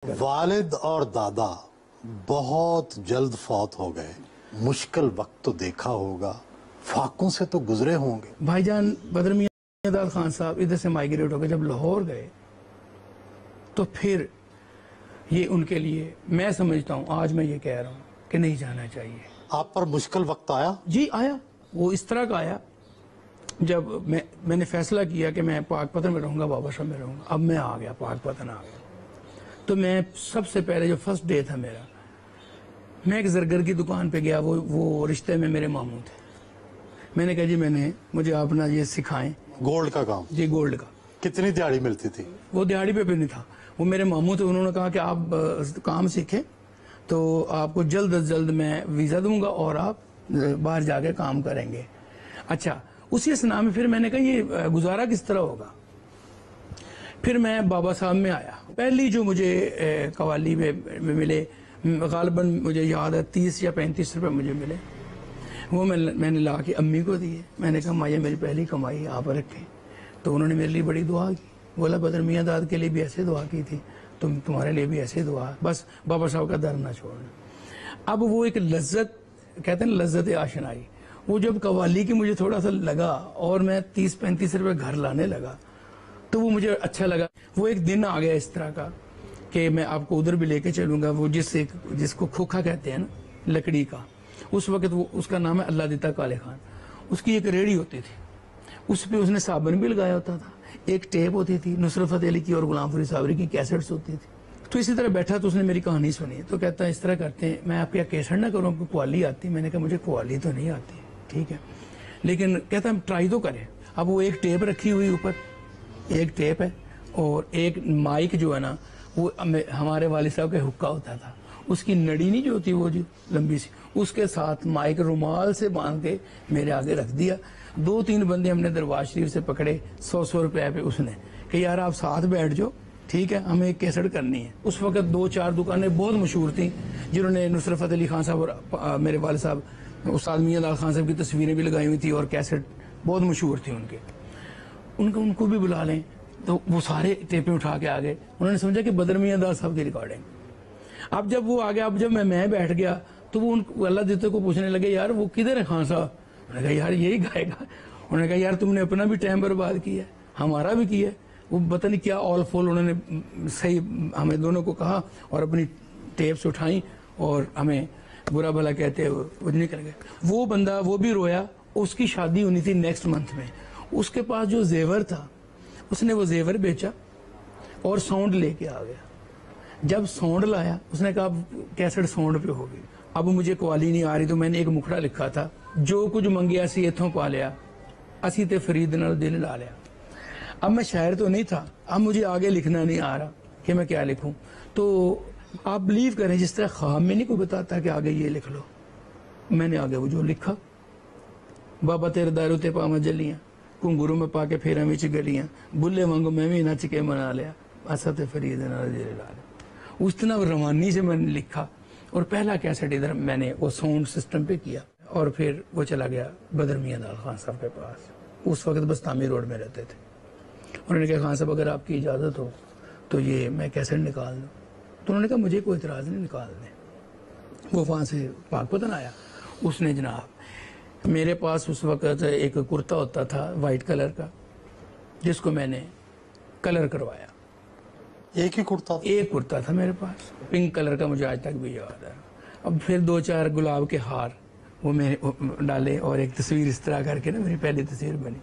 والد اور دادا بہت جلد فوت ہو گئے، مشکل وقت تو دیکھا ہوگا، فاقوں سے تو گزرے ہوں گے۔ بھائی جان بدر میاں داد خان صاحب ادھر سے مائگریٹ ہو گئے، جب لاہور گئے تو پھر یہ ان کے لیے میں سمجھتا ہوں، آج میں یہ کہہ رہا ہوں کہ نہیں جانا چاہیے۔ آپ پر مشکل وقت آیا؟ جی آیا، وہ اس طرح کا آیا جب میں نے فیصلہ کیا کہ میں پاک پتن میں رہوں گا، بابا شاہ میں رہوں گا۔ اب میں آ گیا، پاک پتن آ گیا، تو میں سب سے پہلے جو فرسٹ ڈے تھا میرا، میں ایک زرگر کی دکان پہ گیا، وہ رشتے میں میرے ماموں تھے۔ میں نے کہا جی مجھے آپ نا یہ سکھائیں گولڈ کا کام؟ جی گولڈ کا۔ کتنی دیہڑی ملتی تھی؟ وہ دیہڑی پہ نہیں تھا، وہ میرے ماموں تھے، انہوں نے کہا کہ آپ کام سیکھیں تو آپ کو جلد از جلد میں ویزا دوں گا اور آپ باہر جا کے کام کریں گے۔ اچھا، اسی اسنا میں پھر میں نے کہا یہ گزارا کس طرح ہوگا؟ پھر میں بابا صاحب میں آیا۔ پہلی جو مجھے قوالی میں ملے، غالباً مجھے یاد ہے 30 یا 35 روپے مجھے ملے، وہ میں نے لا کے امی کو دیے۔ میں نے کہا ماں یہ میری پہلی کمائی آپ رکھیں، تو انہوں نے میرے لیے بڑی دعا کی، بولا بدر میاں داد کے لیے بھی ایسے دعا کی تھی، تمہارے لیے بھی ایسے دعا، بس بابا صاحب کا در نہ چھوڑنا۔ اب وہ ایک لذت، کہتے ہیں لذت آشنائی، وہ جب قوالی کی مجھے تھوڑا سا لگا اور میں 30-35 روپے گھر لانے لگا تو وہ مجھے اچھا لگا۔ وہ ایک دن آ گیا اس طرح کا کہ میں آپ کو ادھر بھی لے کے چلوں گا، وہ جس کو کھوکھا کہتے ہیں نا، لکڑی کا، اس وقت وہ اس کا نام ہے اللہ دیتا کالے خان۔ اس کی ایک ریڑھی ہوتی تھی، اس پہ اس نے صابن بھی لگایا ہوتا تھا، ایک ٹیپ ہوتی تھی، نصرت فتح علی کی اور غلام فرید صابری کی کیسٹس ہوتی تھی۔ تو اسی طرح بیٹھا تو اس نے میری کہانی سنی، تو کہتا ہے اس طرح کرتے ہیں، میں آپ کیا کیسٹ نہ کروں، آپ کو قوالی آتی؟ میں نے کہا مجھے قوالی تو نہیں آتی، ٹھیک ہے، لیکن کہتا ہے ٹرائی تو کریں۔ اب وہ ایک ٹیپ رکھی ہوئی اوپر، ایک ٹیپ ہے اور ایک مائک جو ہے نا، وہ ہمارے والد صاحب کا حکا ہوتا تھا، اس کی نڑی نہیں جو ہوتی وہ جو لمبی سی، اس کے ساتھ مائک رومال سے باندھ کے میرے آگے رکھ دیا۔ 2-3 بندے ہم نے دربار شریف سے پکڑے، 100 روپے پہ اس نے کہ یار آپ ساتھ بیٹھ جاؤ، ٹھیک ہے، ہمیں ایک کیسٹ کرنی ہے۔ اس وقت 2-4 دکانیں بہت مشہور تھیں جنہوں نے نصرت فتح علی خان صاحب اور میرے والد صاحب استاد میاں داد خان صاحب کی تصویریں بھی لگائی ہوئی تھی اور کیسٹ بہت مشہور تھی ان کے، ان کو بھی بلا لیں۔ تو وہ سارے ٹیپیں اٹھا کے آگے، انہوں نے سمجھا کہ بدر میاں داد صاحب کی ریکارڈنگ۔ اب جب وہ آگے، اب جب میں بیٹھ گیا تو وہ اللہ دیتے کو پوچھنے لگے یار وہ کدھر ہے خان صاحب؟ انہوں نے کہا یار یہی گائے گا۔ انہوں نے کہا یار تم نے اپنا بھی ٹائم برباد کیا ہے، ہمارا بھی کیا ہے۔ وہ پتہ نہیں کیا آل فول انہوں نے صحیح ہمیں دونوں کو کہا اور اپنی ٹیپس اٹھائیں اور ہمیں برا بھلا کہتے وہ نکل گئے۔ وہ بندہ وہ بھی رویا، اس کی شادی ہونی تھی نیکسٹ منتھ میں، اس کے پاس جو زیور تھا اس نے وہ زیور بیچا اور ساؤنڈ لے کے آ گیا۔ جب ساؤنڈ لایا اس نے کہا کیسٹ ساؤنڈ پہ ہوگی۔ اب مجھے قوالی نہیں آ رہی تو میں نے ایک مکھڑا لکھا تھا، جو کچھ منگیا سی اتھوں پا لیا، اسی تے فرید نال دل لا لیا۔ اب میں شاعر تو نہیں تھا، اب مجھے آگے لکھنا نہیں آ رہا کہ میں کیا لکھوں۔ تو آپ بلیو کریں، جس طرح خواب میں نہیں کوئی بتاتا کہ آگے یہ لکھ لو، میں نے آگے وہ جو لکھا، بابا تیرے دارو تے پاواں جلیاں، کنگورو میں پا کے پھیرا وچ گلیاں، بلے وانگو میں بھی نچ کے منا لیا، اسا تے فرید نال دل لا لیا۔ اس طرح روانی سے میں نے لکھا اور پہلا کیسٹ ادھر میں نے وہ ساؤنڈ سسٹم پہ کیا اور پھر وہ چلا گیا بدر میاں داد خان صاحب کے پاس۔ اس وقت بستامی روڈ میں رہتے تھے۔ انہوں نے کہا خان صاحب اگر آپ کی اجازت ہو تو یہ میں کیسٹ نکال دوں؟ تو انہوں نے کہا مجھے کوئی اعتراض نہیں، نکال دیں۔ وہ وہاں سے پاک پتن آیا، اس نے جناب میرے پاس اس وقت ایک کرتا ہوتا تھا وائٹ کلر کا، جس کو میں نے کلر کروایا۔ ایک ہی کرتا تھا؟ ایک کرتا تھا میرے پاس، پنک کلر کا، مجھے آج تک بھی یاد ہے۔ اب پھر 2-4 گلاب کے ہار وہ میں ڈالے اور ایک تصویر اس طرح کر کے نا میری پہلی تصویر بنی۔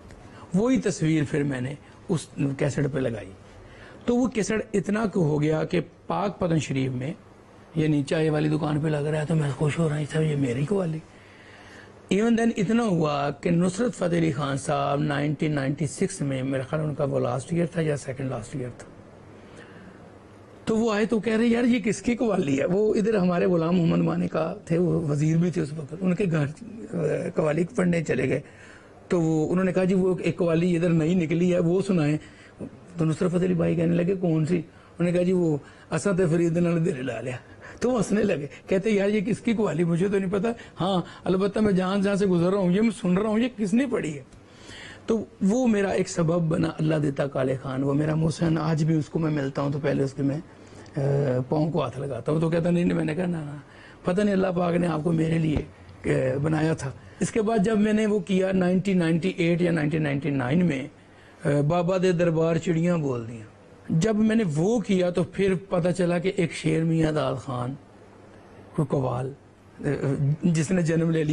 وہی تصویر پھر میں نے اس کیسٹ پہ لگائی، تو وہ کیسٹ اتنا ہو گیا کہ پاک پتن شریف میں یعنی چائے والی دکان پہ لگ رہا ہے تو میں خوش ہو رہا تھا یہ میری قوالی۔ ایون دین اتنا ہوا کہ نصرت فتح علی خان صاحب 1996 میں، میرا خیال ان کا وہ لاسٹ ایئر تھا یا سیکنڈ لاسٹ ایئر تھا، تو وہ آئے تو کہہ رہے یار یہ کس کی قوالی ہے؟ وہ ادھر ہمارے غلام محمد مانی کا تھے، وہ وزیر بھی تھے اس وقت، ان کے گھر قوالی پڑھنے چلے گئے، تو انہوں نے کہا جی وہ ایک قوالی ادھر نئی نکلی ہے وہ سنائیں۔ تو نصرت فتح علی بھائی کہنے لگے کون سی؟ انہوں نے کہا جی وہ اسا تے فرید نال دل لا لیا۔ تو وہ ہنسنے لگے، کہتے یار یہ کس کی قوالی؟ مجھے تو نہیں پتا، ہاں البتہ میں جہاں سے گزر رہا ہوں یہ میں سن رہا ہوں، یہ کس نے پڑھی ہے؟ تو وہ میرا ایک سبب بنا، اللہ دیتا کالے خان، وہ میرا محسن، آج بھی اس کو میں ملتا ہوں تو پہلے اس کے میں پاؤں کو ہاتھ لگاتا ہوں تو کہتا نہیں میں نے کہا نا پتہ نہیں اللہ پاک نے آپ کو میرے لیے بنایا تھا. اس کے بعد جب میں نے وہ کیا 1998 یا 1999 میں بابا دے دربار چڑیاں بول دیا, جب میں نے وہ کیا تو پھر پتہ چلا کہ ایک شیر میاں داد خان کوئی قوال جس نے جنم لے لیا